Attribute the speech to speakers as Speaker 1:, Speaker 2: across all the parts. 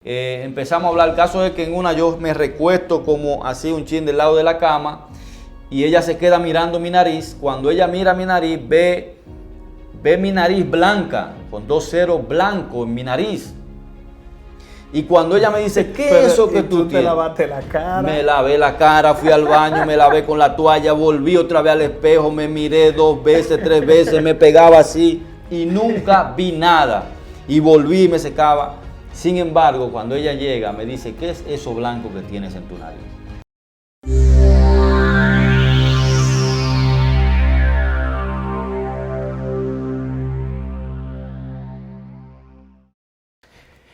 Speaker 1: Empezamos a hablar. El caso es que en una yo me recuesto como así un chin del lado de la cama y ella se queda mirando mi nariz. Cuando ella mira mi nariz, ve mi nariz blanca, con 2 ceros blancos en mi nariz. Y cuando ella me dice, ¿qué es eso que tú
Speaker 2: te
Speaker 1: tienes?
Speaker 2: lavaste la cara.
Speaker 1: Me lavé la cara, fui al baño, me lavé con la toalla, volví otra vez al espejo, me miré 2 veces, 3 veces, me pegaba así y nunca vi nada. Y volví y me secaba. Sin embargo, cuando ella llega, me dice, ¿qué es eso blanco que tienes en tu nariz?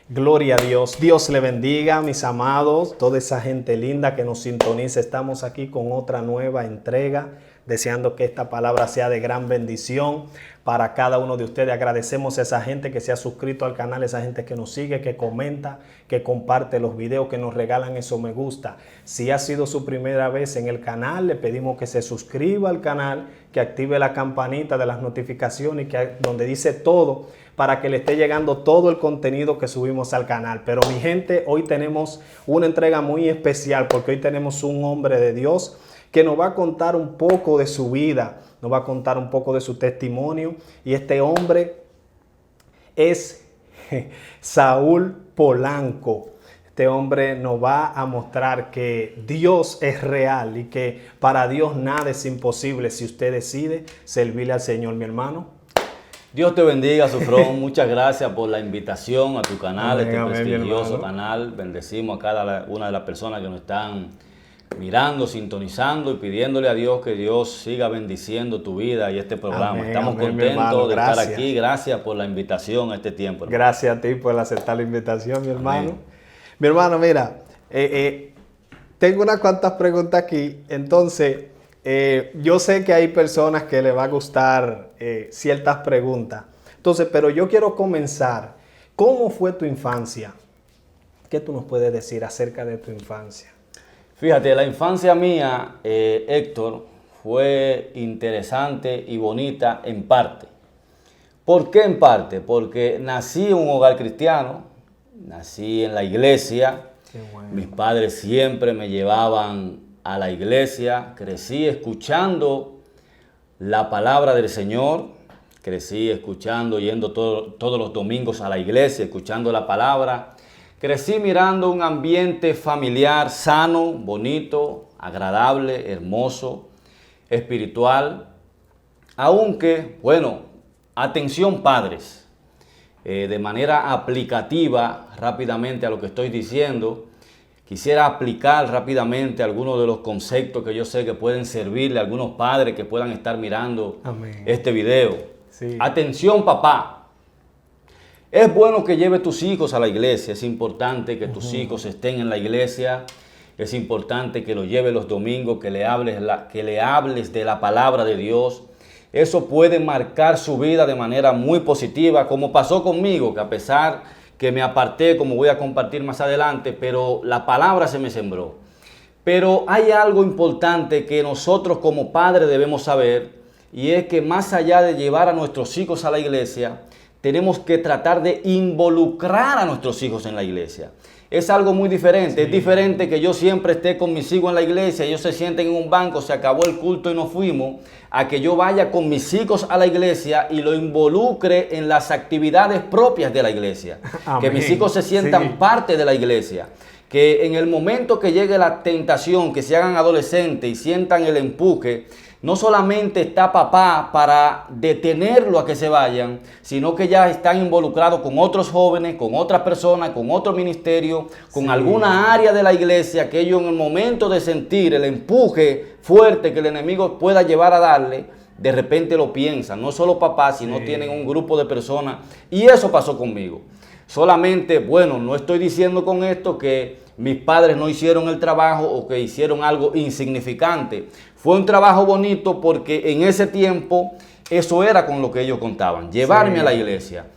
Speaker 2: Gloria a Dios. Dios le bendiga, mis amados, toda esa gente linda que nos sintoniza. Estamos aquí con otra nueva entrega, deseando que esta palabra sea de gran bendición para cada uno de ustedes. Agradecemos a esa gente que se ha suscrito al canal, esa gente que nos sigue, que comenta, que comparte los videos, que nos regalan esos me gusta. Si ha sido su primera vez en el canal, le pedimos que se suscriba al canal, que active la campanita de las notificaciones, donde dice todo, para que le esté llegando todo el contenido que subimos al canal. Pero mi gente, hoy tenemos una entrega muy especial porque hoy tenemos un hombre de Dios que nos va a contar un poco de su vida, nos va a contar un poco de su testimonio. Y este hombre es Saúl Polanco. Este hombre nos va a mostrar que Dios es real y que para Dios nada es imposible si usted decide servirle al Señor, mi hermano.
Speaker 1: Dios te bendiga, Sufrón. Muchas gracias por la invitación a tu canal,
Speaker 2: Amén, amén,
Speaker 1: prestigioso canal. Bendecimos a cada una de las personas que nos están mirando, sintonizando y pidiéndole a Dios que Dios siga bendiciendo tu vida y este programa.
Speaker 2: Amén,
Speaker 1: Estamos
Speaker 2: amén,
Speaker 1: contentos de estar
Speaker 2: gracias.
Speaker 1: aquí. Gracias por la invitación a este tiempo, hermano.
Speaker 2: Gracias a ti por aceptar la invitación, mi hermano.
Speaker 1: Amén.
Speaker 2: Mi hermano, mira, tengo unas cuantas preguntas aquí. Entonces, yo sé que hay personas que les va a gustar ciertas preguntas. Entonces, pero yo quiero comenzar. ¿Cómo fue tu infancia? ¿Qué tú nos puedes decir acerca de tu infancia?
Speaker 1: Fíjate, la infancia mía, Héctor, fue interesante y bonita en parte. ¿Por qué en parte? Porque nací en un hogar cristiano, nací en la iglesia.
Speaker 2: Qué bueno.
Speaker 1: Mis padres siempre me llevaban a la iglesia, crecí escuchando la palabra del Señor, crecí escuchando, yendo todos los domingos a la iglesia, escuchando la palabra. Crecí mirando un ambiente familiar sano, bonito, agradable, hermoso, espiritual. Aunque, bueno, atención padres, de manera aplicativa, rápidamente a lo que estoy diciendo, quisiera aplicar rápidamente algunos de los conceptos que yo sé que pueden servirle a algunos padres que puedan estar mirando
Speaker 2: Amén.
Speaker 1: este video.
Speaker 2: Sí.
Speaker 1: Atención, papá. Es bueno que lleve tus hijos a la iglesia, es importante que tus hijos estén en la iglesia, es importante que los lleves los domingos, que le hables de la palabra de Dios. Eso puede marcar su vida de manera muy positiva, como pasó conmigo, que a pesar que me aparté, como voy a compartir más adelante, pero la palabra se me sembró. Pero hay algo importante que nosotros como padres debemos saber, y es que más allá de llevar a nuestros hijos a la iglesia, tenemos que tratar de involucrar a nuestros hijos en la iglesia. Es algo muy diferente. Sí. Es diferente que yo siempre esté con mis hijos en la iglesia, ellos se sienten en un banco, se acabó el culto y nos fuimos, a que yo vaya con mis hijos a la iglesia y lo involucre en las actividades propias de la iglesia. Amén. Que mis hijos se sientan parte de la iglesia. Que en el momento que llegue la tentación, que se hagan adolescentes y sientan el empuje, no solamente está papá para detenerlo a que se vayan, sino que ya están involucrados con otros jóvenes, con otras personas, con otro ministerio, con alguna área de la iglesia, que ellos en el momento de sentir el empuje fuerte que el enemigo pueda llevar a darle, de repente lo piensan. No solo papá, sino tienen un grupo de personas. Y eso pasó conmigo. Solamente, bueno, no estoy diciendo con esto que mis padres no hicieron el trabajo o que hicieron algo insignificante. Fue un trabajo bonito porque en ese tiempo eso era con lo que ellos contaban, llevarme a la iglesia.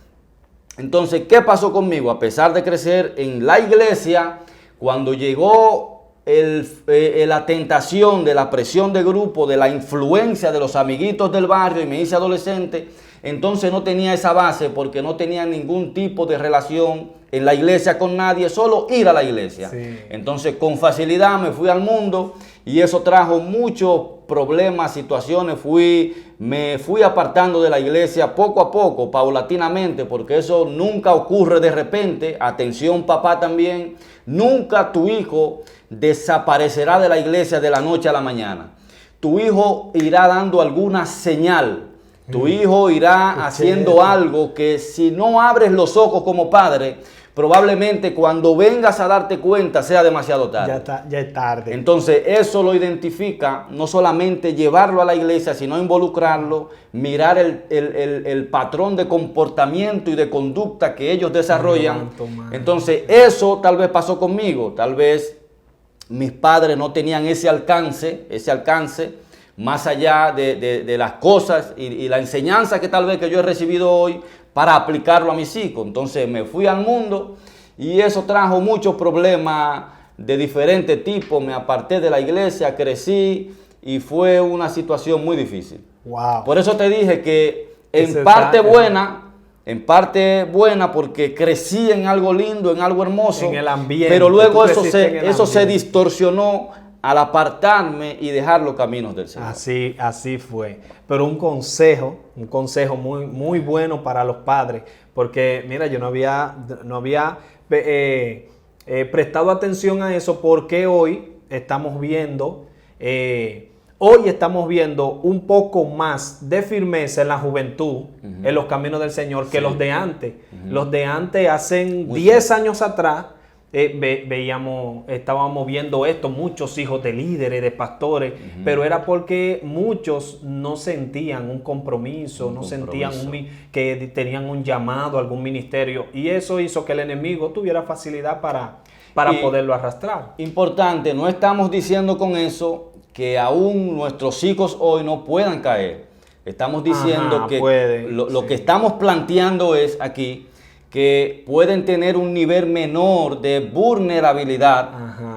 Speaker 1: Entonces, ¿qué pasó conmigo? A pesar de crecer en la iglesia, cuando llegó la tentación de la presión de grupo, de la influencia de los amiguitos del barrio y me hice adolescente, entonces no tenía esa base porque no tenía ningún tipo de relación en la iglesia con nadie, solo ir a la iglesia.
Speaker 2: Sí.
Speaker 1: Entonces con facilidad me fui al mundo y eso trajo muchos problemas, situaciones. Me fui apartando de la iglesia poco a poco, paulatinamente, porque eso nunca ocurre de repente. Atención, papá, también. Nunca tu hijo desaparecerá de la iglesia de la noche a la mañana. Tu hijo irá dando alguna señal. Tu hijo irá haciendo algo que si no abres los ojos como padre, probablemente cuando vengas a darte cuenta sea demasiado tarde.
Speaker 2: Ya es tarde.
Speaker 1: Entonces eso lo identifica, no solamente llevarlo a la iglesia, sino involucrarlo, mirar el patrón de comportamiento y de conducta que ellos desarrollan. Entonces eso tal vez pasó conmigo, tal vez mis padres no tenían ese alcance más allá de las cosas y la enseñanza que tal vez que yo he recibido hoy para aplicarlo a mis hijos. Entonces me fui al mundo y eso trajo muchos problemas de diferentes tipos. Me aparté de la iglesia, crecí y fue una situación muy difícil.
Speaker 2: Wow.
Speaker 1: Por eso te dije que en parte buena porque crecí en algo lindo, en algo hermoso.
Speaker 2: En el ambiente.
Speaker 1: Pero luego eso se distorsionó al apartarme y dejar los caminos del Señor.
Speaker 2: Así fue. Pero un consejo muy, muy bueno para los padres, porque mira, yo no había prestado atención a eso, porque hoy estamos viendo un poco más de firmeza en la juventud, en los caminos del Señor, que los de antes. Los de antes, hace 10 años atrás, estábamos viendo esto, muchos hijos de líderes, de pastores, pero era porque muchos no sentían un compromiso, sentían que tenían un llamado, algún ministerio, y eso hizo que el enemigo tuviera facilidad para poderlo arrastrar.
Speaker 1: Importante, no estamos diciendo con eso que aún nuestros hijos hoy no puedan caer. Estamos diciendo lo que estamos planteando es aquí que pueden tener un nivel menor de vulnerabilidad,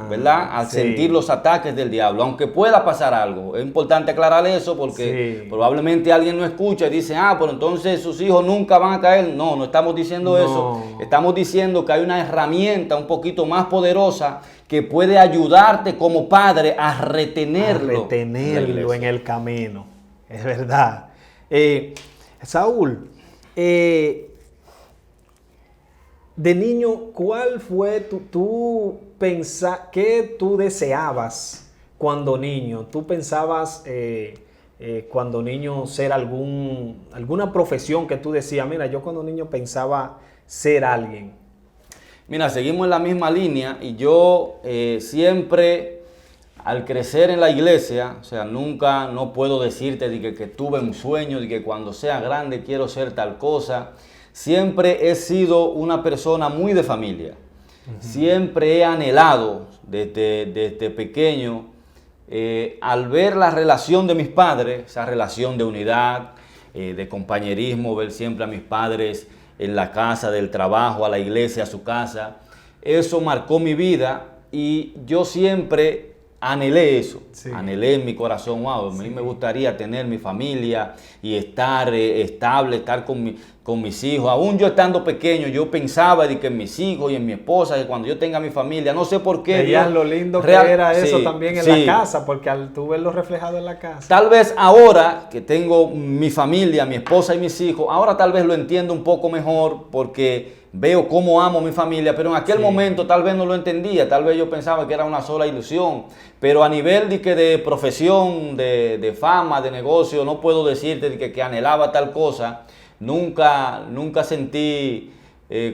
Speaker 1: ¿verdad? Al sentir los ataques del diablo, aunque pueda pasar algo. Es importante aclarar eso porque probablemente alguien no escucha y dice, pero entonces sus hijos nunca van a caer. No estamos diciendo eso. Estamos diciendo que hay una herramienta un poquito más poderosa que puede ayudarte como padre a retenerlo
Speaker 2: en el camino. Es verdad. Saúl, de niño, ¿cuál fue qué tú deseabas cuando niño? ¿Tú pensabas cuando niño ser alguna profesión que tú decías, mira, yo cuando niño pensaba ser alguien?
Speaker 1: Mira, seguimos en la misma línea y yo siempre al crecer en la iglesia, o sea, nunca, no puedo decirte que tuve un sueño, de que cuando sea grande quiero ser tal cosa. Siempre he sido una persona muy de familia. Siempre he anhelado desde pequeño, al ver la relación de mis padres, esa relación de unidad, de compañerismo, ver siempre a mis padres en la casa, del trabajo, a la iglesia, a su casa. Eso marcó mi vida y yo siempre anhelé eso, anhelé en mi corazón, a mí me gustaría tener mi familia y estar estable, estar con mis hijos. Aún yo estando pequeño, yo pensaba de que en mis hijos y en mi esposa, que cuando yo tenga mi familia, no sé por qué.
Speaker 2: Veías lo lindo que era eso también en la casa, porque al tú verlo reflejado en la casa.
Speaker 1: Tal vez ahora que tengo mi familia, mi esposa y mis hijos, ahora tal vez lo entiendo un poco mejor porque veo cómo amo a mi familia, pero en aquel momento tal vez no lo entendía, tal vez yo pensaba que era una sola ilusión, pero a nivel de profesión, de fama, de negocio, no puedo decirte que anhelaba tal cosa. Nunca sentí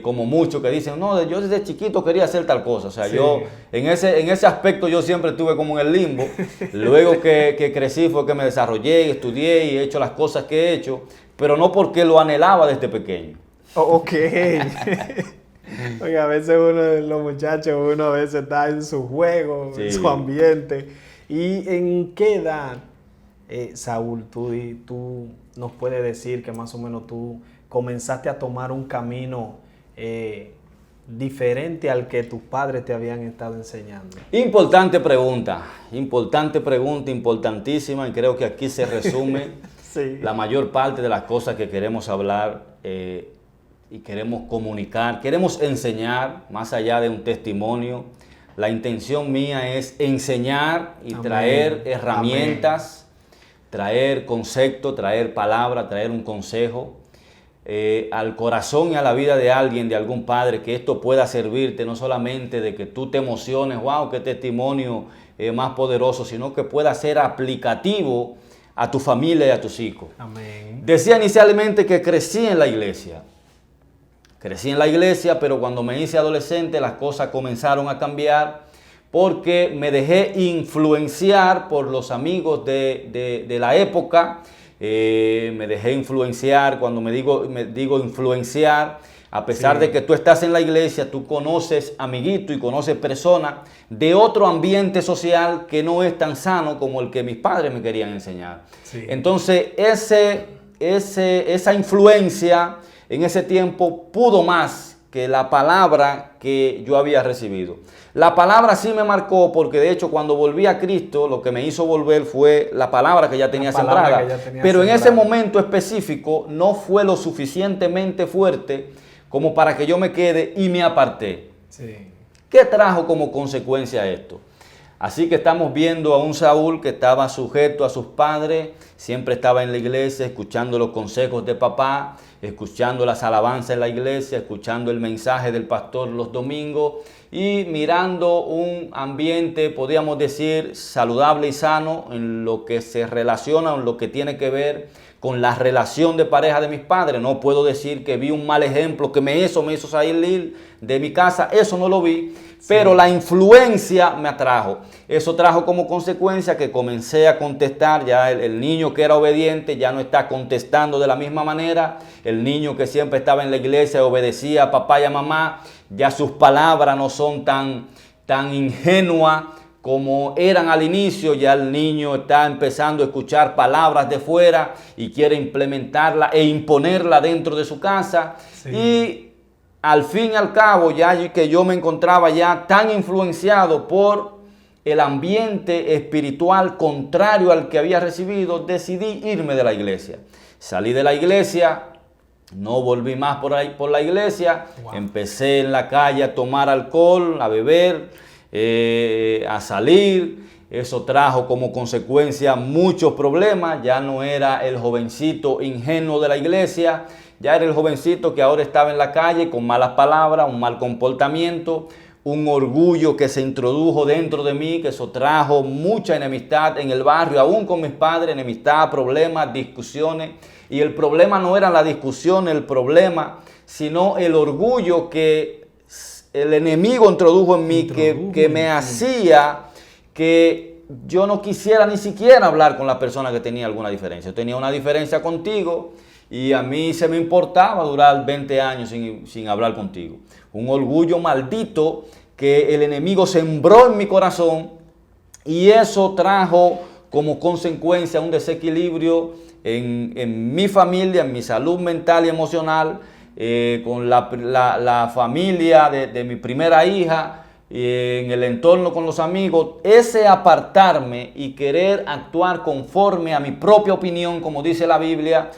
Speaker 1: como muchos que dicen, no, yo desde chiquito quería hacer tal cosa. O sea, yo en ese aspecto yo siempre estuve como en el limbo. Luego que crecí fue que me desarrollé, estudié y he hecho las cosas que he hecho, pero no porque lo anhelaba desde pequeño.
Speaker 2: Ok. Oiga, a veces los muchachos, uno a veces está en su juego, en su ambiente. ¿Y en qué edad, Saúl, tú nos puedes decir que más o menos tú comenzaste a tomar un camino diferente al que tus padres te habían estado enseñando?
Speaker 1: Importante pregunta, importantísima, y creo que aquí se resume la mayor parte de las cosas que queremos hablar. y queremos comunicar, queremos enseñar más allá de un testimonio. La intención mía es enseñar y
Speaker 2: Amén.
Speaker 1: traer herramientas, traer concepto, traer palabra, traer un consejo al corazón y a la vida de alguien, de algún padre, que esto pueda servirte, no solamente de que tú te emociones, wow, qué testimonio más poderoso, sino que pueda ser aplicativo a tu familia y a tus hijos.
Speaker 2: Amén.
Speaker 1: Decía inicialmente que crecí en la iglesia. Crecí en la iglesia, pero cuando me hice adolescente las cosas comenzaron a cambiar porque me dejé influenciar por los amigos de la época. Me dejé influenciar, cuando me digo influenciar, a pesar de que tú estás en la iglesia, tú conoces amiguitos y conoces personas de otro ambiente social que no es tan sano como el que mis padres me querían enseñar.
Speaker 2: Sí.
Speaker 1: Entonces, esa influencia en ese tiempo pudo más que la palabra que yo había recibido. La palabra sí me marcó porque de hecho cuando volví a Cristo lo que me hizo volver fue la palabra que ya tenía sembrada. Pero en ese momento específico no fue lo suficientemente fuerte como para que yo me quede y me aparté.
Speaker 2: Sí.
Speaker 1: ¿Qué trajo como consecuencia esto? Así que estamos viendo a un Saúl que estaba sujeto a sus padres, siempre estaba en la iglesia, escuchando los consejos de papá, escuchando las alabanzas en la iglesia, escuchando el mensaje del pastor los domingos y mirando un ambiente, podríamos decir, saludable y sano en lo que se relaciona, en lo que tiene que ver con la relación de pareja de mis padres. No puedo decir que vi un mal ejemplo, que me hizo salir de mi casa, eso no lo vi. Pero la influencia me atrajo. Eso trajo como consecuencia que comencé a contestar. Ya el niño que era obediente ya no está contestando de la misma manera. El niño que siempre estaba en la iglesia obedecía a papá y a mamá. Ya sus palabras no son tan ingenuas como eran al inicio. Ya el niño está empezando a escuchar palabras de fuera y quiere implementarla e imponerla dentro de su casa. Sí. Y al fin y al cabo, ya que yo me encontraba ya tan influenciado por el ambiente espiritual contrario al que había recibido, decidí irme de la iglesia. Salí de la iglesia, no volví más por la iglesia, wow. Empecé en la calle a tomar alcohol, a beber, a salir. Eso trajo como consecuencia muchos problemas. Ya no era el jovencito ingenuo de la iglesia, ya era el jovencito que ahora estaba en la calle con malas palabras, un mal comportamiento, un orgullo que se introdujo dentro de mí, que eso trajo mucha enemistad en el barrio, aún con mis padres, enemistad, problemas, discusiones. Y el problema no era la discusión, el problema, sino el orgullo que el enemigo introdujo en mí, que me hacía que yo no quisiera ni siquiera hablar con la persona que tenía alguna diferencia. Yo tenía una diferencia contigo y a mí se me importaba durar 20 años sin hablar contigo. Un orgullo maldito que el enemigo sembró en mi corazón y eso trajo como consecuencia un desequilibrio en mi familia, en mi salud mental y emocional, con la familia de mi primera hija, en el entorno con los amigos. Ese apartarme y querer actuar conforme a mi propia opinión, como dice la Biblia,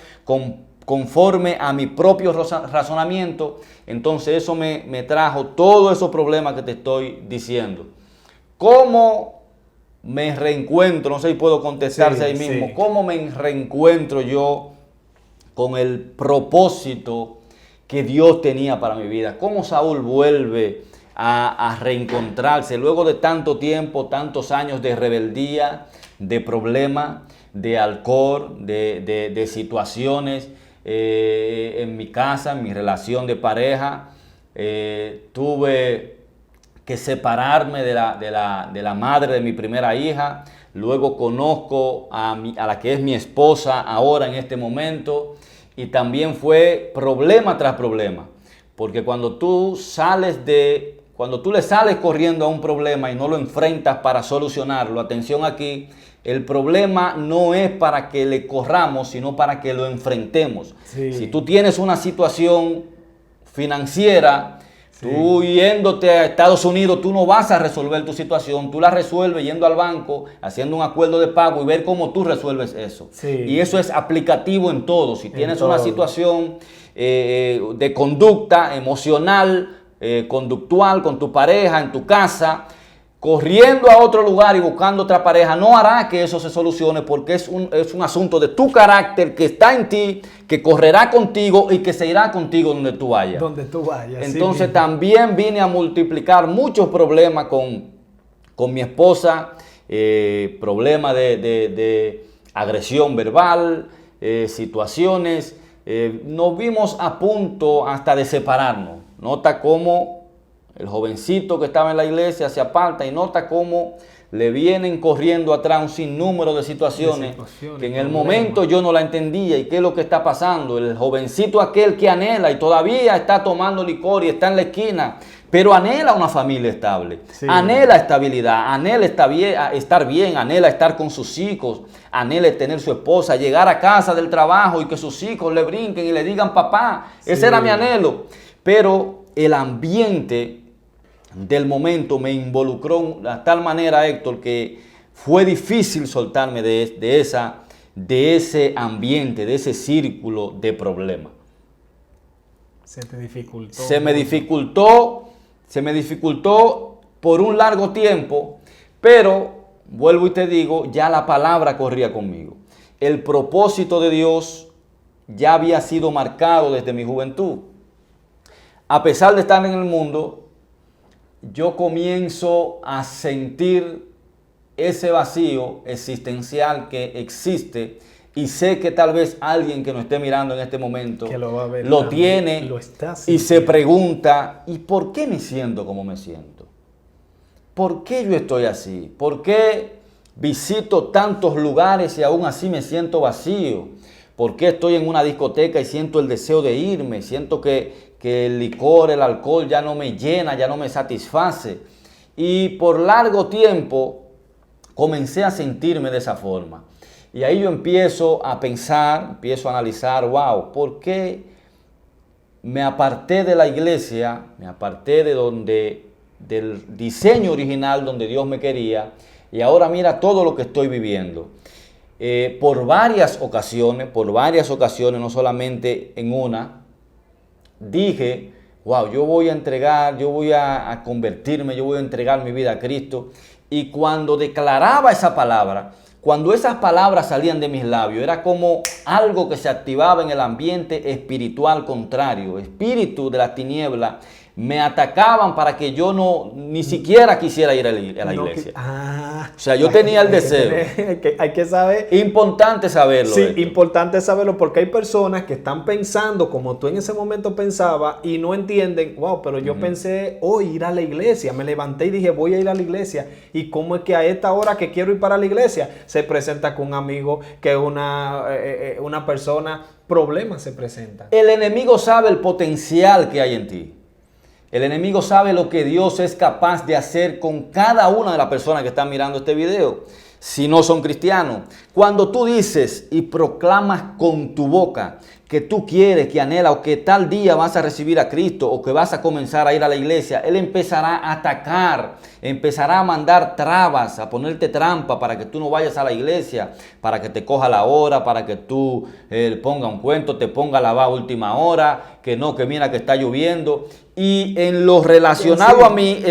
Speaker 1: conforme a mi propio razonamiento, entonces eso me trajo todos esos problemas que te estoy diciendo. ¿Cómo me reencuentro? No sé si puedo contestarse ahí mismo. Sí. ¿Cómo me reencuentro yo con el propósito que Dios tenía para mi vida? ¿Cómo Saúl vuelve a reencontrarse luego de tanto tiempo, tantos años de rebeldía, de problemas, de alcohol, de situaciones en mi casa, en mi relación de pareja? Tuve que separarme de la madre de mi primera hija. Luego conozco a la que es mi esposa ahora en este momento. Y también fue problema tras problema. Porque cuando tú le sales corriendo a un problema y no lo enfrentas para solucionarlo, atención aquí, el problema no es para que le corramos, sino para que lo enfrentemos. Sí. Si tú tienes una situación financiera, sí, tú yéndote a Estados Unidos, tú no vas a resolver tu situación, tú la resuelves yendo al banco, haciendo un acuerdo de pago y ver cómo tú resuelves eso. Sí. Y eso es aplicativo en todo. Si tienes una situación de conducta emocional, conductual con tu pareja, en tu casa, corriendo a otro lugar y buscando otra pareja, no hará que eso se solucione, porque es un asunto de tu carácter que está en ti, que correrá contigo y que se irá contigo donde tú vayas.
Speaker 2: Donde tú vayas.
Speaker 1: Entonces
Speaker 2: sí,
Speaker 1: también vine a multiplicar muchos problemas con mi esposa, problemas de agresión verbal, situaciones. Nos vimos a punto hasta de separarnos. Nota cómo el jovencito que estaba en la iglesia se aparta y nota cómo le vienen corriendo atrás un sinnúmero de situaciones que en el momento yo no la entendía. ¿Y qué es lo que está pasando? El jovencito aquel que anhela y todavía está tomando licor y está en la esquina, pero anhela una familia estable, sí, anhela estabilidad, anhela estar bien, anhela estar con sus hijos, anhela tener su esposa, llegar a casa del trabajo y que sus hijos le brinquen y le digan papá. Sí. Ese era mi anhelo. Pero el ambiente del momento me involucró de tal manera, Héctor, que fue difícil soltarme de ese ambiente, de ese círculo de problemas.
Speaker 2: Se te dificultó.
Speaker 1: Se me dificultó por un largo tiempo, pero vuelvo y te digo, ya la palabra corría conmigo. El propósito de Dios ya había sido marcado desde mi juventud. A pesar de estar en el mundo, yo comienzo a sentir ese vacío existencial que existe y sé que tal vez alguien que nos esté mirando en este momento
Speaker 2: que lo va a ver,
Speaker 1: lo tiene y se pregunta, ¿y por qué me siento como me siento? ¿Por qué yo estoy así? ¿Por qué visito tantos lugares y aún así me siento vacío? ¿Por qué estoy en una discoteca y siento el deseo de irme? Siento que el licor, el alcohol ya no me llena, ya no me satisface. Y por largo tiempo comencé a sentirme de esa forma. Y ahí yo empiezo a pensar, empiezo a analizar, wow, ¿por qué me aparté de la iglesia? Me aparté del diseño original donde Dios me quería. Y ahora mira todo lo que estoy viviendo. Por varias ocasiones, no solamente en una, dije, wow, yo voy a entregar, yo voy a convertirme, yo voy a entregar mi vida a Cristo. Y cuando declaraba esa palabra, cuando esas palabras salían de mis labios, era como algo que se activaba en el ambiente espiritual contrario. Espíritu de la tiniebla me atacaban para que yo ni siquiera quisiera ir a la iglesia. O sea, yo tenía el deseo.
Speaker 2: Hay que saber.
Speaker 1: Importante saberlo.
Speaker 2: Sí, importante saberlo porque hay personas que están pensando como tú en ese momento pensabas y no entienden, wow, pero yo pensé hoy ir a la iglesia. Me levanté y dije, voy a ir a la iglesia. ¿Y cómo es que a esta hora que quiero ir para la iglesia se presenta con un amigo, que una persona, problemas se presentan?
Speaker 1: El enemigo sabe el potencial que hay en ti. El enemigo sabe lo que Dios es capaz de hacer con cada una de las personas que están mirando este video, si no son cristianos. Cuando tú dices y proclamas con tu boca que tú quieres, que anhelas o que tal día vas a recibir a Cristo o que vas a comenzar a ir a la iglesia, Él empezará a atacar, empezará a mandar trabas, a ponerte trampa para que tú no vayas a la iglesia, para que te coja la hora, para que tú ponga un cuento, te ponga a lavar a última hora, que no, que mira que está lloviendo. Y en lo relacionado a mí,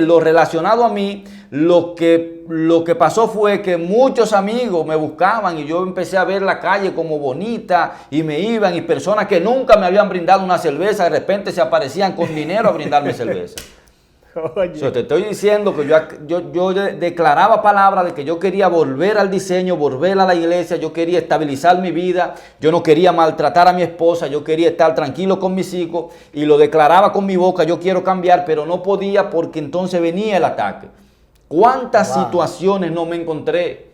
Speaker 1: lo que pasó fue que muchos amigos me buscaban y yo empecé a ver la calle como bonita y me iban, y personas que nunca me habían brindado una cerveza de repente se aparecían con dinero a brindarme cerveza. Te estoy diciendo que yo declaraba palabras de que yo quería volver al diseño, volver a la iglesia, yo quería estabilizar mi vida, yo no quería maltratar a mi esposa, yo quería estar tranquilo con mis hijos y lo declaraba con mi boca, yo quiero cambiar, pero no podía porque entonces venía el ataque. ¿Cuántas situaciones no me encontré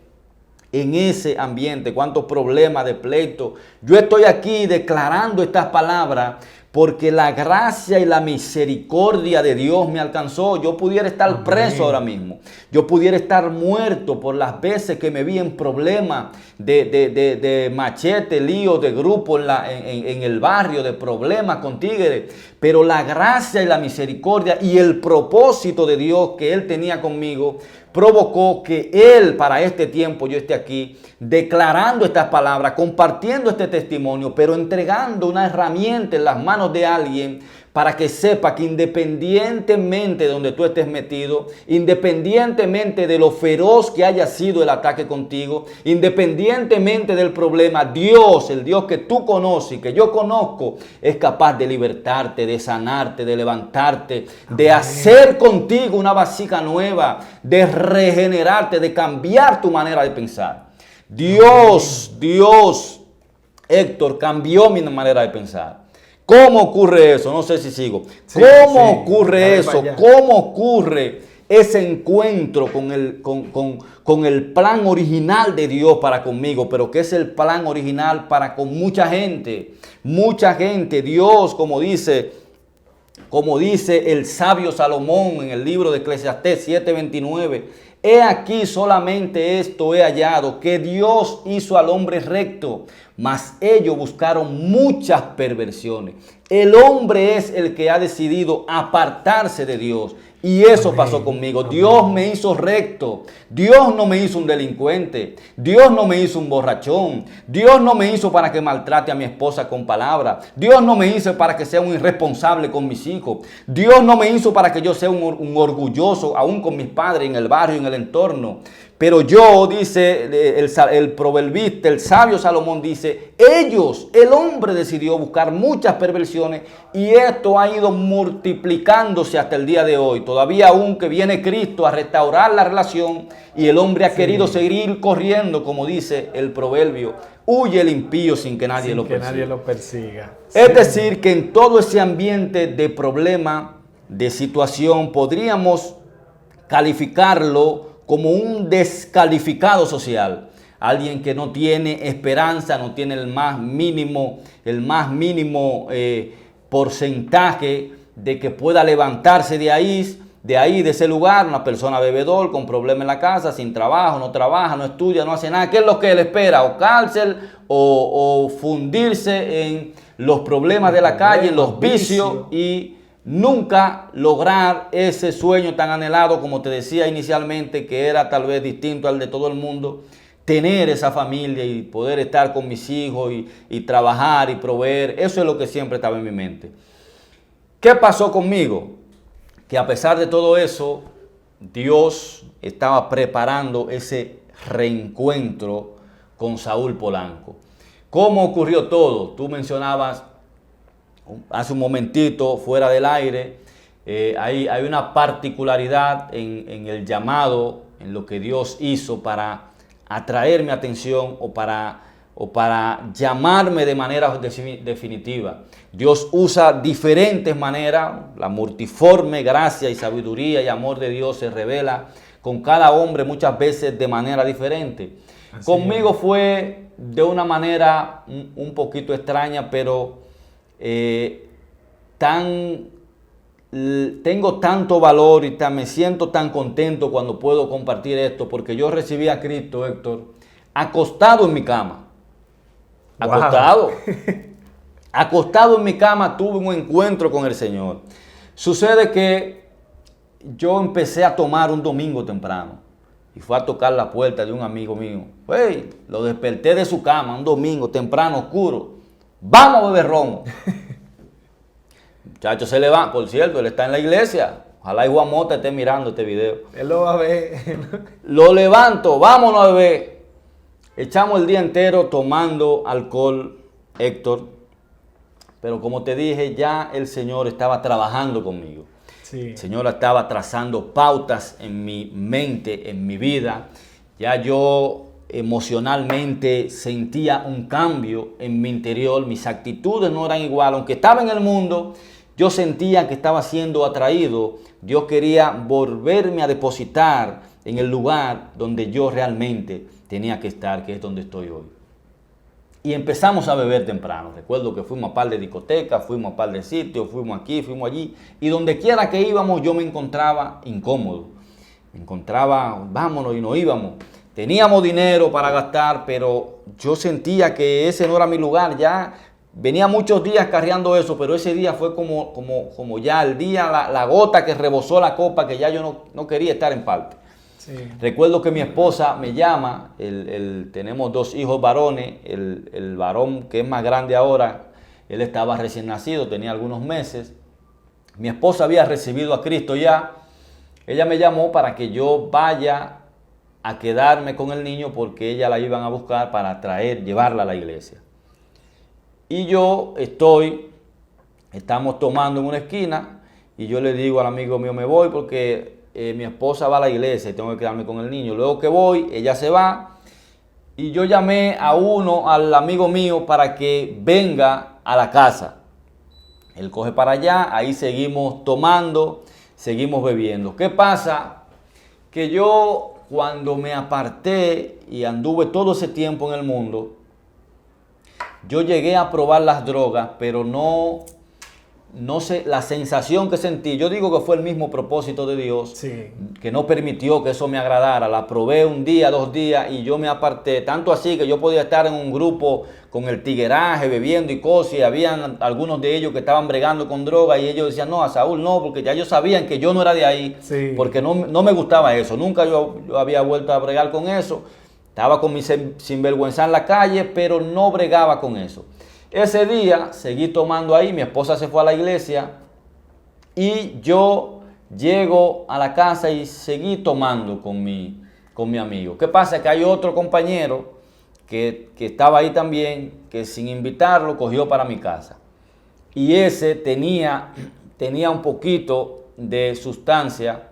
Speaker 1: en ese ambiente? ¿Cuántos problemas de pleito? Yo estoy aquí declarando estas palabras porque la gracia y la misericordia de Dios me alcanzó. Yo pudiera estar preso ahora mismo. Yo pudiera estar muerto por las veces que me vi en problemas de machete, líos de grupo en el barrio, de problemas con tigres. Pero la gracia y la misericordia y el propósito de Dios que Él tenía conmigo provocó que Él para este tiempo yo esté aquí declarando estas palabras, compartiendo este testimonio, pero entregando una herramienta en las manos de alguien para que sepa que independientemente de donde tú estés metido, independientemente de lo feroz que haya sido el ataque contigo, independientemente del problema, Dios, el Dios que tú conoces y que yo conozco, es capaz de libertarte, de sanarte, de levantarte, de hacer contigo una vasija nueva, de regenerarte, de cambiar tu manera de pensar. Dios, Héctor, cambió mi manera de pensar. ¿Cómo ocurre eso? No sé si sigo.
Speaker 2: Sí,
Speaker 1: ¿Cómo
Speaker 2: sí.
Speaker 1: ocurre eso? ¿Cómo ocurre ese encuentro con el plan original de Dios para conmigo? Pero que es el plan original para con mucha gente. Mucha gente. Dios, como dice el sabio Salomón en el libro de Eclesiastés 7:29. He aquí solamente esto he hallado, que Dios hizo al hombre recto, mas ellos buscaron muchas perversiones. El hombre es el que ha decidido apartarse de Dios. Y eso pasó conmigo. Dios me hizo recto. Dios no me hizo un delincuente. Dios no me hizo un borrachón. Dios no me hizo para que maltrate a mi esposa con palabras. Dios no me hizo para que sea un irresponsable con mis hijos. Dios no me hizo para que yo sea un orgulloso aún con mis padres en el barrio, en el entorno. Pero yo, dice el proverbista, el sabio Salomón dice, el hombre decidió buscar muchas perversiones y esto ha ido multiplicándose hasta el día de hoy. Todavía aún que viene Cristo a restaurar la relación y el hombre ha querido seguir corriendo, como dice el proverbio, huye el impío sin que nadie lo persiga. Es decir, que en todo ese ambiente de problema, de situación, podríamos calificarlo como un descalificado social, alguien que no tiene esperanza, no tiene el más mínimo porcentaje de que pueda levantarse de ese lugar, una persona bebedor con problemas en la casa, sin trabajo, no trabaja, no estudia, no hace nada. ¿Qué es lo que le espera? O cárcel o fundirse en los problemas de la calle, en los vicios y nunca lograr ese sueño tan anhelado, como te decía inicialmente, que era tal vez distinto al de todo el mundo, tener esa familia y poder estar con mis hijos y trabajar y proveer. Eso es lo que siempre estaba en mi mente. ¿Qué pasó conmigo? Que a pesar de todo eso, Dios estaba preparando ese reencuentro con Saúl Polanco. ¿Cómo ocurrió todo? Tú mencionabas hace un momentito, fuera del aire, hay una particularidad en el llamado, en lo que Dios hizo para atraer mi atención o para llamarme de manera definitiva. Dios usa diferentes maneras, la multiforme gracia y sabiduría y amor de Dios se revela con cada hombre muchas veces de manera diferente. Conmigo fue de una manera un poquito extraña, pero tengo tanto valor y me siento tan contento cuando puedo compartir esto, porque yo recibí a Cristo, Héctor, acostado en mi cama. Wow. Acostado en mi cama tuve un encuentro con el Señor. Sucede que yo empecé a tomar un domingo temprano y fue a tocar la puerta de un amigo mío. Hey, lo desperté de su cama un domingo temprano, oscuro. Vamos a beber romo. Muchacho se levanta, por cierto, él está en la iglesia. Ojalá y Juan Mota esté mirando este video.
Speaker 2: Él lo va a ver.
Speaker 1: Lo levanto, vámonos a beber. Echamos el día entero tomando alcohol, Héctor. Pero como te dije, ya el Señor estaba trabajando conmigo. Sí. El Señor estaba trazando pautas en mi mente, en mi vida. Ya yo emocionalmente sentía un cambio en mi interior, mis actitudes no eran igual, aunque estaba en el mundo, yo sentía que estaba siendo atraído. Dios quería volverme a depositar en el lugar donde yo realmente tenía que estar, que es donde estoy hoy. Y empezamos a beber temprano. Recuerdo que fuimos a par de discotecas, fuimos a par de sitios, fuimos aquí, fuimos allí, y donde quiera que íbamos yo me encontraba incómodo. Me encontraba, vámonos, y no íbamos. Teníamos dinero para gastar, pero yo sentía que ese no era mi lugar. Ya venía muchos días cargando eso, pero ese día fue como ya el día, la gota que rebosó la copa, que ya yo no quería estar en parte.
Speaker 2: Sí.
Speaker 1: Recuerdo que mi esposa me llama, tenemos 2 hijos varones, el varón que es más grande ahora, él estaba recién nacido, tenía algunos meses. Mi esposa había recibido a Cristo ya. Ella me llamó para que yo vaya a quedarme con el niño porque ella la iban a buscar para llevarla a la iglesia. Y estamos tomando en una esquina y yo le digo al amigo mío, me voy porque mi esposa va a la iglesia y tengo que quedarme con el niño. Luego que voy, ella se va y yo llamé al amigo mío para que venga a la casa. Él coge para allá, ahí seguimos tomando, seguimos bebiendo. ¿Qué pasa? Que yo cuando me aparté y anduve todo ese tiempo en el mundo, yo llegué a probar las drogas, pero no sé, la sensación que sentí, yo digo que fue el mismo propósito de Dios,
Speaker 2: Sí.
Speaker 1: que no permitió que eso me agradara. La probé un día, 2 días y yo me aparté, tanto así que yo podía estar en un grupo con el tigueraje, bebiendo y cosas, y habían algunos de ellos que estaban bregando con droga y ellos decían, no, a Saúl no, porque ya ellos sabían que yo no era de ahí,
Speaker 2: Sí.
Speaker 1: porque no me gustaba eso, nunca yo había vuelto a bregar con eso, estaba con mi sinvergüenza en la calle, pero no bregaba con eso. Ese día seguí tomando ahí, mi esposa se fue a la iglesia y yo llego a la casa y seguí tomando con mi amigo. ¿Qué pasa? Que hay otro compañero que estaba ahí también, que sin invitarlo cogió para mi casa. Y ese tenía un poquito de sustancia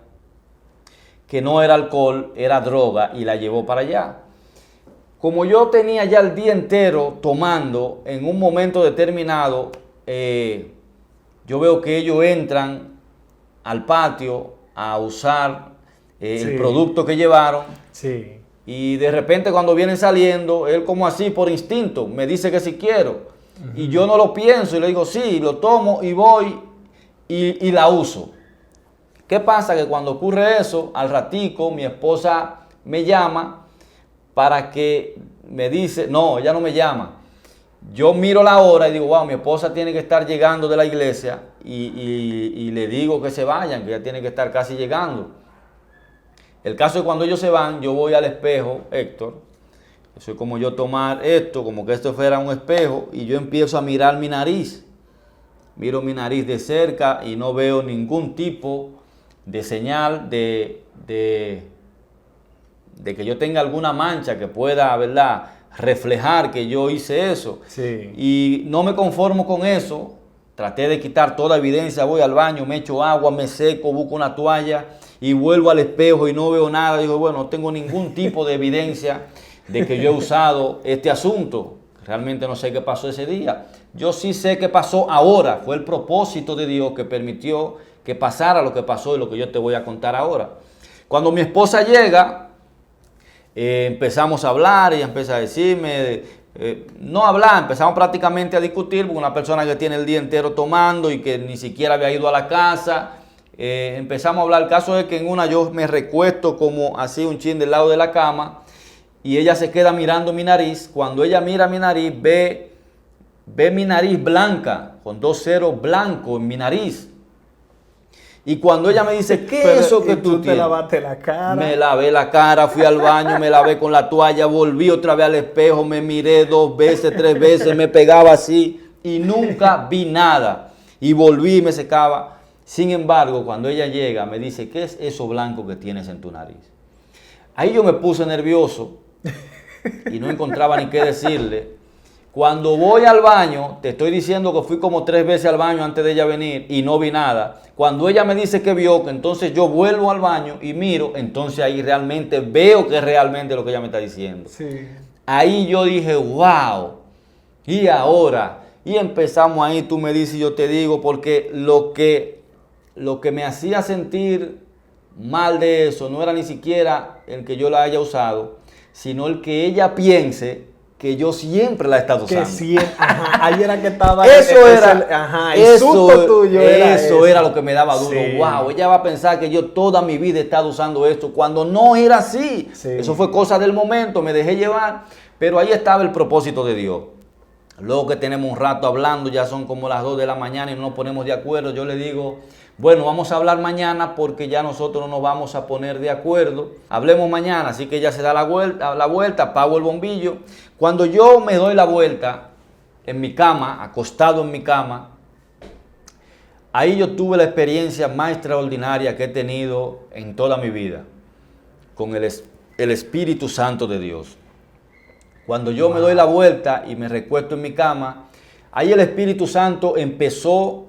Speaker 1: que no era alcohol, era droga y la llevó para allá. Como yo tenía ya el día entero tomando, en un momento determinado, yo veo que ellos entran al patio a usar el producto que llevaron.
Speaker 2: Sí.
Speaker 1: Y de repente cuando vienen saliendo, él como así por instinto, me dice que si quiero. Y yo no lo pienso y le digo sí, lo tomo y voy y la uso. ¿Qué pasa? Que cuando ocurre eso, al ratico mi esposa me llama para que me dice, no, ella no me llama. Yo miro la hora y digo, wow, mi esposa tiene que estar llegando de la iglesia y le digo que se vayan, que ya tiene que estar casi llegando. El caso es que cuando ellos se van, yo voy al espejo, Héctor, eso es como yo tomar esto, como que esto fuera un espejo, y yo empiezo a mirar mi nariz. Miro mi nariz de cerca y no veo ningún tipo de señal de que yo tenga alguna mancha que pueda, ¿verdad?, reflejar que yo hice eso.
Speaker 2: Sí.
Speaker 1: Y no me conformo con eso. Traté de quitar toda evidencia, voy al baño, me echo agua, me seco, busco una toalla y vuelvo al espejo y no veo nada. Digo, bueno, no tengo ningún tipo de evidencia de que yo he usado este asunto. Realmente no sé qué pasó ese día. Yo sí sé qué pasó ahora. Fue el propósito de Dios que permitió que pasara lo que pasó y lo que yo te voy a contar ahora. Cuando mi esposa llega, empezamos a hablar, ella empieza a decirme, no hablar, empezamos prácticamente a discutir, porque una persona que tiene el día entero tomando y que ni siquiera había ido a la casa, empezamos a hablar. El caso es que en una yo me recuesto como así un chin del lado de la cama y ella se queda mirando mi nariz. Cuando ella mira mi nariz, ve mi nariz blanca, con 2 ceros blancos en mi nariz. Y cuando ella me dice, ¿qué es eso que tú
Speaker 2: te
Speaker 1: tienes?
Speaker 2: lavaste la cara.
Speaker 1: Me lavé la cara, fui al baño, me lavé con la toalla, volví otra vez al espejo, me miré 2 veces, 3 veces, me pegaba así y nunca vi nada. Y volví y me secaba. Sin embargo, cuando ella llega, me dice, ¿qué es eso blanco que tienes en tu nariz? Ahí yo me puse nervioso y no encontraba ni qué decirle. Cuando voy al baño, te estoy diciendo que fui como 3 veces al baño antes de ella venir y no vi nada. Cuando ella me dice que vio, que entonces yo vuelvo al baño y miro, entonces ahí realmente veo que es realmente lo que ella me está diciendo.
Speaker 2: Sí.
Speaker 1: Ahí yo dije, wow, y ahora, y empezamos ahí, tú me dices y yo te digo, porque lo que me hacía sentir mal de eso no era ni siquiera el que yo la haya usado, sino el que ella piense que yo siempre la he estado usando.
Speaker 2: Que siempre, ajá, ahí era que estaba.
Speaker 1: Eso era,
Speaker 2: ajá, el
Speaker 1: eso,
Speaker 2: susto tuyo
Speaker 1: eso era lo que me daba duro.
Speaker 2: Sí.
Speaker 1: Wow, ella va a pensar que yo toda mi vida he estado usando esto, cuando no era así.
Speaker 2: Sí.
Speaker 1: Eso fue cosa del momento, me dejé llevar, pero ahí estaba el propósito de Dios. Luego que tenemos un rato hablando, ya son como las 2 de la mañana y no nos ponemos de acuerdo, yo le digo, Bueno, vamos a hablar mañana porque ya nosotros no nos vamos a poner de acuerdo. Hablemos mañana, así que ella se da la vuelta, apago el bombillo. Cuando yo me doy la vuelta en mi cama, acostado en mi cama, ahí yo tuve la experiencia más extraordinaria que he tenido en toda mi vida con el Espíritu Santo de Dios. Cuando yo me doy la vuelta y me recuesto en mi cama, ahí el Espíritu Santo empezó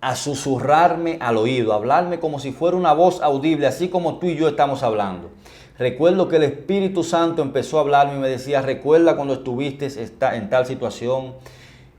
Speaker 1: a susurrarme al oído, a hablarme como si fuera una voz audible, así como tú y yo estamos hablando. Recuerdo que el Espíritu Santo empezó a hablarme y me decía, recuerda cuando estuviste en tal situación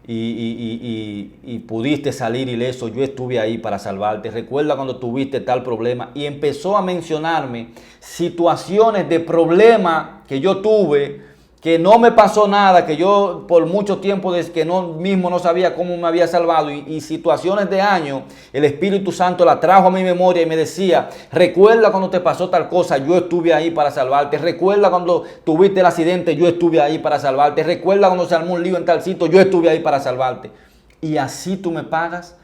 Speaker 1: y pudiste salir ileso, yo estuve ahí para salvarte. Recuerda cuando tuviste tal problema. Y empezó a mencionarme situaciones de problema que yo tuve, que no me pasó nada, que yo por mucho tiempo desde que mismo no sabía cómo me había salvado y situaciones de años, el Espíritu Santo la trajo a mi memoria y me decía, recuerda cuando te pasó tal cosa, yo estuve ahí para salvarte. Recuerda cuando tuviste el accidente, yo estuve ahí para salvarte. Recuerda cuando se armó un lío en tal sitio, yo estuve ahí para salvarte. Y así tú me pagas.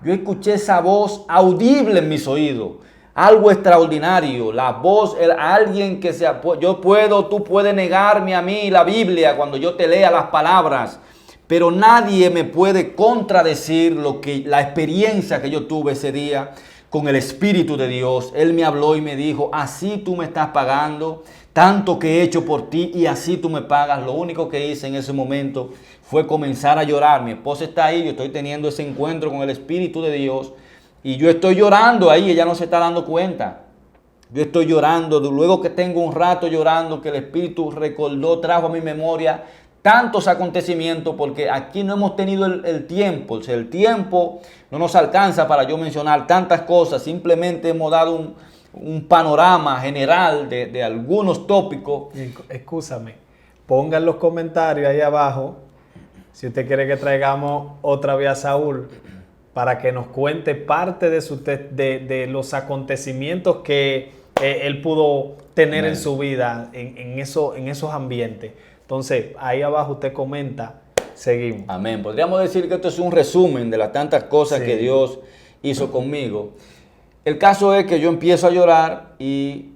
Speaker 1: Yo escuché esa voz audible en mis oídos. Algo extraordinario, la voz, alguien que sea, tú puedes negarme a mí la Biblia cuando yo te lea las palabras, pero nadie me puede contradecir la experiencia que yo tuve ese día con el Espíritu de Dios. Él me habló y me dijo, así tú me estás pagando, tanto que he hecho por ti y así tú me pagas. Lo único que hice en ese momento fue comenzar a llorar. Mi esposa está ahí, yo estoy teniendo ese encuentro con el Espíritu de Dios. Y yo estoy llorando ahí, ella no se está dando cuenta. Yo estoy llorando, luego que tengo un rato llorando, que el Espíritu trajo a mi memoria tantos acontecimientos, porque aquí no hemos tenido el tiempo. O sea, el tiempo no nos alcanza para yo mencionar tantas cosas. Simplemente hemos dado un panorama general de algunos tópicos.
Speaker 2: Escúchame, ponga en los comentarios ahí abajo si usted quiere que traigamos otra vez a Saúl, para que nos cuente parte de los acontecimientos que él pudo tener en su vida, en esos ambientes. Entonces, ahí abajo usted comenta, seguimos.
Speaker 1: Amén. Podríamos decir que esto es un resumen de las tantas cosas que Dios hizo conmigo. El caso es que yo empiezo a llorar y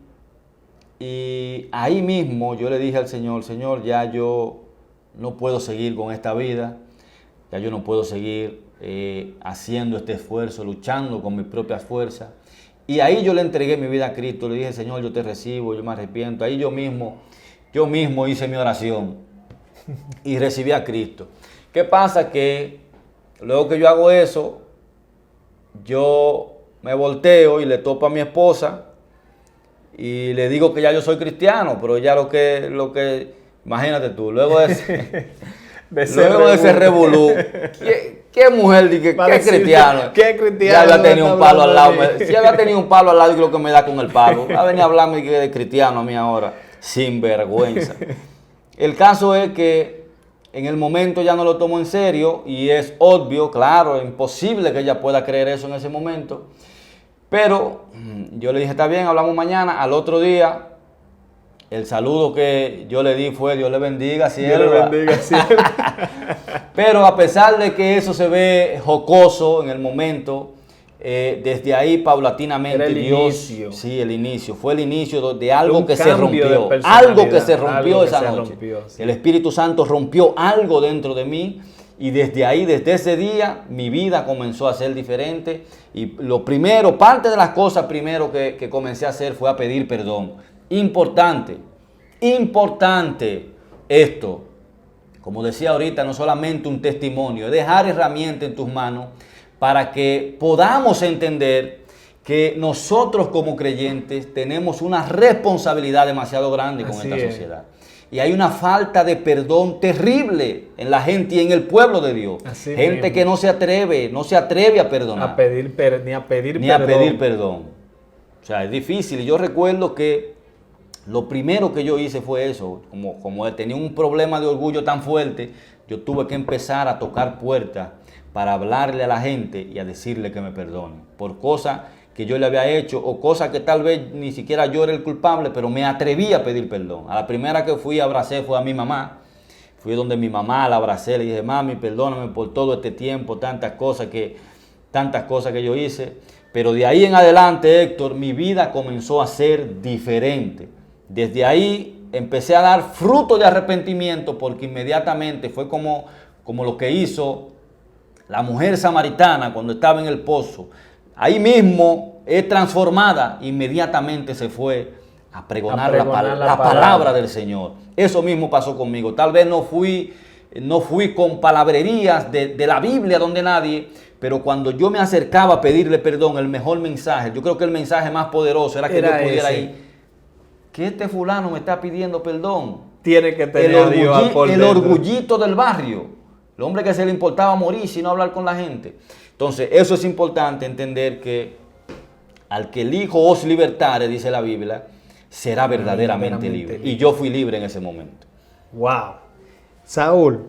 Speaker 1: ahí mismo yo le dije al Señor, Señor, ya yo no puedo seguir con esta vida, ya yo no puedo seguir haciendo este esfuerzo, luchando con mis propias fuerzas. Y ahí yo le entregué mi vida a Cristo, le dije, Señor, yo te recibo, yo me arrepiento. Ahí yo mismo hice mi oración y recibí a Cristo. ¿Qué pasa? Que luego que yo hago eso, yo me volteo y le topo a mi esposa y le digo que ya yo soy cristiano, pero ya lo que imagínate tú, luego de ese revolú, ¿qué mujer? ¿Qué cristiano?
Speaker 2: ¿Qué cristiano?
Speaker 1: Ya había tenido un palo al lado. Si había tenido un palo al lado, y creo que me da con el palo. Va a venir a hablarme de cristiano a mí ahora. Sin vergüenza. El caso es que en el momento ya no lo tomo en serio y es obvio, claro, es imposible que ella pueda creer eso en ese momento. Pero yo le dije, está bien, hablamos mañana. Al otro día, el saludo que yo le di fue, Dios le bendiga, sierva.
Speaker 2: Dios le bendiga, sierva.
Speaker 1: Pero a pesar de que eso se ve jocoso en el momento, desde ahí paulatinamente
Speaker 2: inicio.
Speaker 1: Sí, el inicio. Fue el inicio de algo que se rompió.
Speaker 2: Algo
Speaker 1: que se rompió esa noche.
Speaker 2: Sí.
Speaker 1: El Espíritu Santo rompió algo dentro de mí. Y desde ahí, desde ese día, mi vida comenzó a ser diferente. Y parte de las cosas primero que comencé a hacer fue a pedir perdón. Importante esto. Como decía ahorita, no solamente un testimonio, es dejar herramientas en tus manos para que podamos entender que nosotros como creyentes tenemos una responsabilidad demasiado grande con esta sociedad. Y hay una falta de perdón terrible en la gente y en el pueblo de Dios. Gente que no se atreve a perdonar.
Speaker 2: Ni a pedir
Speaker 1: perdón. O sea, es difícil. Y yo recuerdo que lo primero que yo hice fue eso. Como tenía un problema de orgullo tan fuerte, yo tuve que empezar a tocar puertas para hablarle a la gente y a decirle que me perdone por cosas que yo le había hecho o cosas que tal vez ni siquiera yo era el culpable, pero me atreví a pedir perdón. A la primera que fui a abracé fue a mi mamá. Fui donde mi mamá, la abracé, le dije, mami, perdóname por todo este tiempo, tantas cosas que yo hice. Pero de ahí en adelante, Héctor, mi vida comenzó a ser diferente. Desde ahí empecé a dar fruto de arrepentimiento porque inmediatamente fue como lo que hizo la mujer samaritana cuando estaba en el pozo. Ahí mismo es transformada, inmediatamente se fue a pregonar la palabra del Señor. Eso mismo pasó conmigo. Tal vez no fui con palabrerías de la Biblia donde nadie, pero cuando yo me acercaba a pedirle perdón, el mejor mensaje, yo creo que el mensaje más poderoso era que yo pudiera ir, que este fulano me está pidiendo perdón.
Speaker 2: Tiene que tener
Speaker 1: el orgullito del barrio, el hombre que se le importaba morir sino hablar con la gente. Entonces, eso es importante entender que al que el Hijo os libertare, dice la Biblia, será verdaderamente libre. Y yo fui libre en ese momento.
Speaker 2: Wow. Saúl,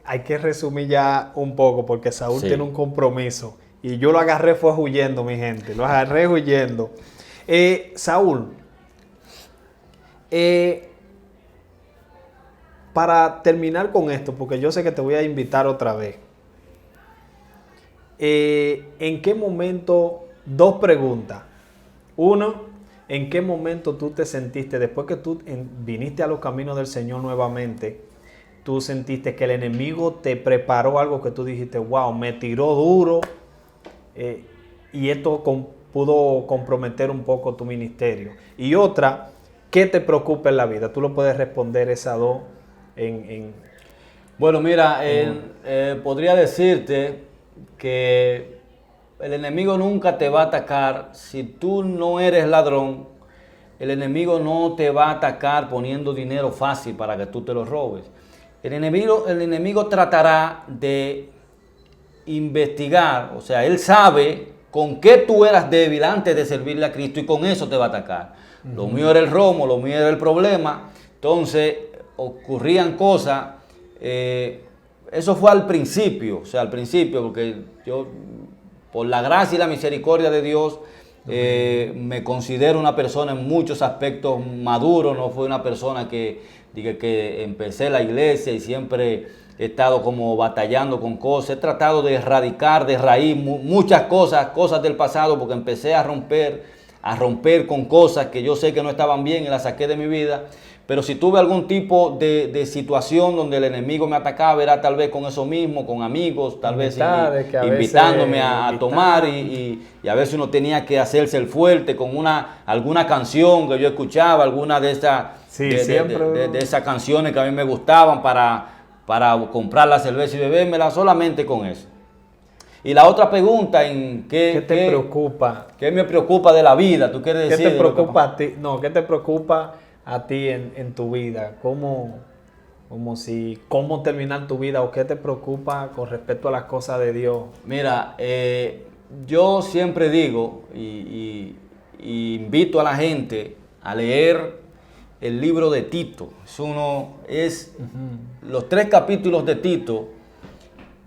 Speaker 2: hay que resumir ya un poco porque Saúl tiene un compromiso. Y yo lo agarré fue huyendo, mi gente. Lo agarré huyendo. Saúl, para terminar con esto, porque yo sé que te voy a invitar otra vez. ¿En qué momento? Dos preguntas. Uno, ¿en qué momento tú te sentiste, después que tú viniste a los caminos del Señor nuevamente, tú sentiste que el enemigo te preparó algo que tú dijiste, wow, me tiró duro y esto pudo comprometer un poco tu ministerio? Y otra, ¿qué te preocupa en la vida? Tú lo puedes responder esas dos
Speaker 1: Bueno, mira, podría decirte que el enemigo nunca te va a atacar. Si tú no eres ladrón, el enemigo no te va a atacar poniendo dinero fácil para que tú te lo robes. El enemigo tratará de investigar, o sea, él sabe con qué tú eras débil antes de servirle a Cristo y con eso te va a atacar. Lo mío era el romo, lo mío era el problema, entonces ocurrían cosas. Eso fue al principio, porque yo, por la gracia y la misericordia de Dios, me considero una persona en muchos aspectos maduro. No fui una persona que empecé la iglesia y siempre he estado como batallando con cosas. He tratado de erradicar de raíz muchas cosas del pasado, porque empecé a romper con cosas que yo sé que no estaban bien y las saqué de mi vida. Pero si tuve algún tipo de situación donde el enemigo me atacaba, era tal vez con eso mismo, con amigos, tal vez invitándome a tomar y a veces uno tenía que hacerse el fuerte con alguna canción que yo escuchaba, alguna de esas canciones que a mí me gustaban para comprar la cerveza y bebérmela, solamente con eso. Y la otra pregunta, ¿qué
Speaker 2: te preocupa?
Speaker 1: ¿Qué me preocupa de la vida? ¿Tú quieres decir?
Speaker 2: ¿Qué te preocupa a ti? No, ¿qué te preocupa a ti en tu vida? ¿Cómo terminar tu vida? ¿O qué te preocupa con respecto a las cosas de Dios?
Speaker 1: Mira, yo siempre digo y invito a la gente a leer el libro de Tito. Los 3 capítulos de Tito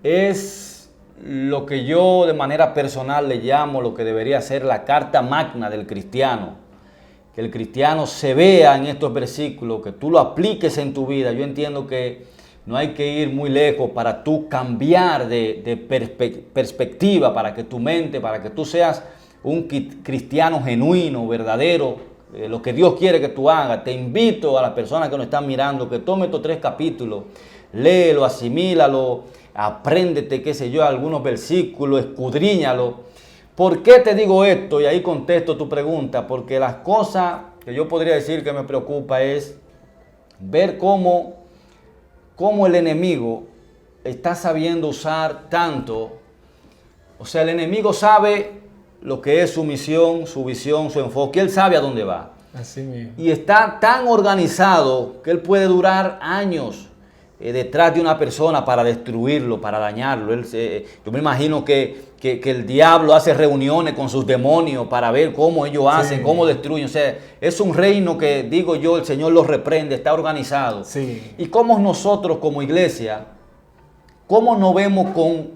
Speaker 1: es lo que yo de manera personal le llamo lo que debería ser la carta magna del cristiano. Que el cristiano se vea en estos versículos, que tú lo apliques en tu vida. Yo entiendo que no hay que ir muy lejos para tú cambiar de perspectiva, para que tu mente, para que tú seas un cristiano genuino, verdadero, lo que Dios quiere que tú hagas. Te invito a las personas que nos están mirando que tome estos 3 capítulos, léelo, asimílalo, apréndete, qué sé yo, algunos versículos, escudriñalo. ¿Por qué te digo esto? Y ahí contesto tu pregunta. Porque las cosas que yo podría decir que me preocupa es ver cómo el enemigo está sabiendo usar tanto. O sea, el enemigo sabe lo que es su misión, su visión, su enfoque. Él sabe a dónde va.
Speaker 2: Así mismo.
Speaker 1: Y está tan organizado que él puede durar años detrás de una persona para destruirlo, para dañarlo. Yo me imagino que el diablo hace reuniones con sus demonios para ver cómo ellos hacen, cómo destruyen. O sea, es un reino que, digo yo, el Señor los reprende, está organizado.
Speaker 2: Sí.
Speaker 1: Y cómo nosotros como iglesia, cómo nos vemos con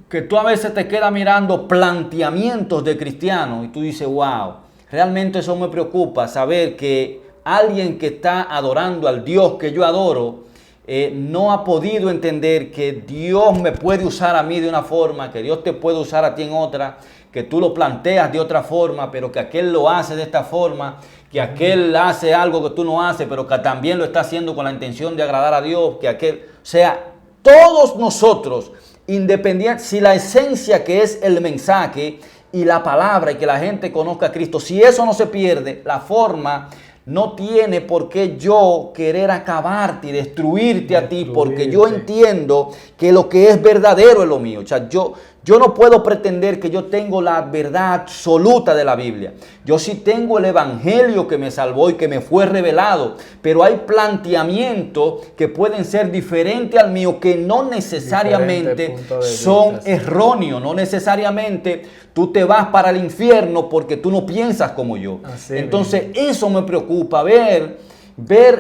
Speaker 1: que tú a veces te quedas mirando planteamientos de cristianos y tú dices, wow, realmente eso me preocupa, saber que alguien que está adorando al Dios que yo adoro, no ha podido entender que Dios me puede usar a mí de una forma, que Dios te puede usar a ti en otra, que tú lo planteas de otra forma, pero que aquel lo hace de esta forma, que aquel hace algo que tú no haces, pero que también lo está haciendo con la intención de agradar a Dios, que aquel, o sea, todos nosotros, independiente, si la esencia que es el mensaje y la palabra y que la gente conozca a Cristo, si eso no se pierde, la forma no tiene por qué yo querer acabarte y destruirte a ti, porque yo entiendo que lo que es verdadero es lo mío. O sea, yo no puedo pretender que yo tengo la verdad absoluta de la Biblia. Yo sí tengo el evangelio que me salvó y que me fue revelado, pero hay planteamientos que pueden ser diferentes al mío, que no necesariamente son erróneos, no necesariamente tú te vas para el infierno porque tú no piensas como yo. Entonces eso me preocupa, ver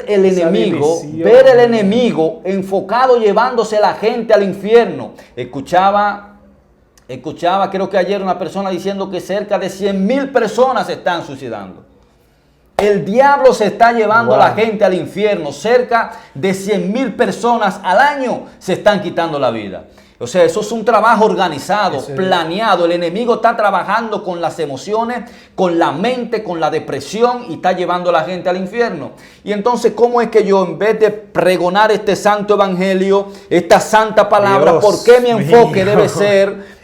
Speaker 1: el enemigo enfocado llevándose a la gente al infierno. Escuchaba, creo que ayer, una persona diciendo que cerca de 100,000 personas se están suicidando. El diablo se está llevando a la gente al infierno. Cerca de 100,000 personas al año se están quitando la vida. O sea, eso es un trabajo organizado, planeado. El enemigo está trabajando con las emociones, con la mente, con la depresión y está llevando a la gente al infierno. Y entonces, ¿cómo es que yo, en vez de pregonar este santo evangelio, esta santa palabra, ¿por qué mi enfoque debe ser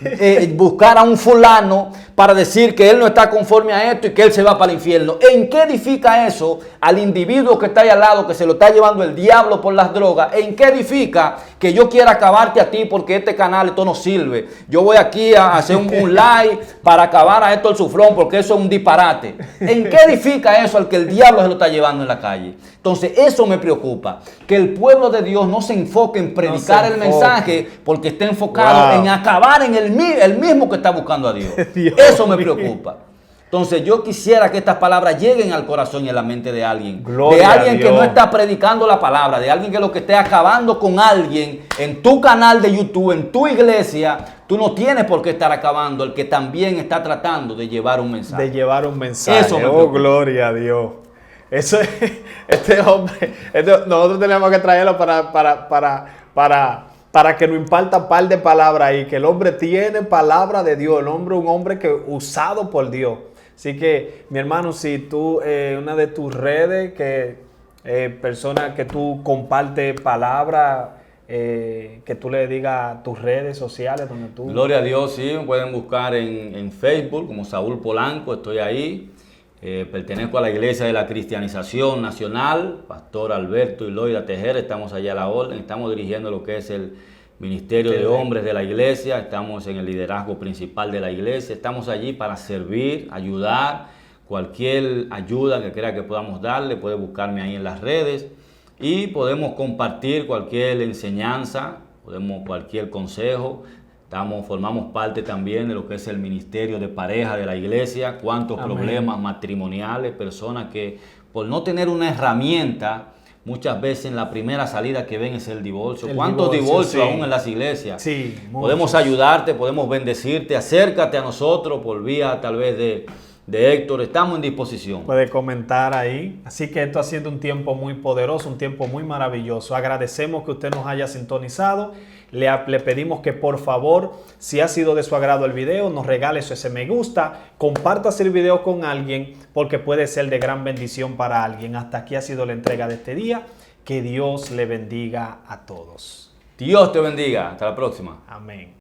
Speaker 1: buscar a un fulano para decir que él no está conforme a esto y que él se va para el infierno? ¿En qué edifica eso al individuo que está ahí al lado, que se lo está llevando el diablo por las drogas? ¿En qué edifica que yo quiera acabarte a ti porque este canal esto no sirve? Yo voy aquí a hacer un live para acabar a Héctor Sufrón porque eso es un disparate. ¿En qué edifica eso al que el diablo se lo está llevando en la calle? Entonces eso me preocupa, que el pueblo de Dios no se enfoque en predicar el mensaje porque está enfocado en acabar en el mismo que está buscando a Dios. Eso me preocupa. Entonces yo quisiera que estas palabras lleguen al corazón y a la mente de alguien. De alguien que no está predicando la palabra, de alguien que lo que esté acabando con alguien en tu canal de YouTube, en tu iglesia. Tú no tienes por qué estar acabando, el que también está tratando de llevar un mensaje.
Speaker 2: De llevar un mensaje.
Speaker 1: Eso me preocupa.
Speaker 2: Gloria a Dios. Eso es, este hombre, nosotros tenemos que traerlo para que nos imparta un par de palabras ahí, que el hombre tiene palabra de Dios, un hombre que usado por Dios. Así que, mi hermano, si tú, una de tus redes, personas que tú compartes palabra, que tú le digas tus redes sociales donde tú...
Speaker 1: Gloria a Dios, sí, me pueden buscar en Facebook como Saúl Polanco, estoy ahí. Pertenezco a la Iglesia de la Cristianización Nacional, Pastor Alberto y Loida Tejera, estamos allá a la orden, estamos dirigiendo lo que es el Ministerio de Hombres de la Iglesia, estamos en el liderazgo principal de la Iglesia, estamos allí para servir, ayudar, cualquier ayuda que crea que podamos darle, puede buscarme ahí en las redes y podemos compartir cualquier enseñanza, cualquier consejo. Formamos parte también de lo que es el ministerio de pareja de la iglesia. Cuántos problemas matrimoniales, personas que por no tener una herramienta, muchas veces en la primera salida que ven es el divorcio. ¿Cuántos divorcios aún en las iglesias?
Speaker 2: Sí,
Speaker 1: podemos ayudarte, podemos bendecirte. Acércate a nosotros por vía tal vez de Héctor, estamos en disposición.
Speaker 2: Puede comentar ahí. Así que esto ha sido un tiempo muy poderoso, un tiempo muy maravilloso. Agradecemos que usted nos haya sintonizado. Le pedimos que por favor, si ha sido de su agrado el video, nos regale ese me gusta, compártase el video con alguien porque puede ser de gran bendición para alguien. Hasta aquí ha sido la entrega de este día. Que Dios le bendiga a todos.
Speaker 1: Dios te bendiga. Hasta la próxima.
Speaker 2: Amén.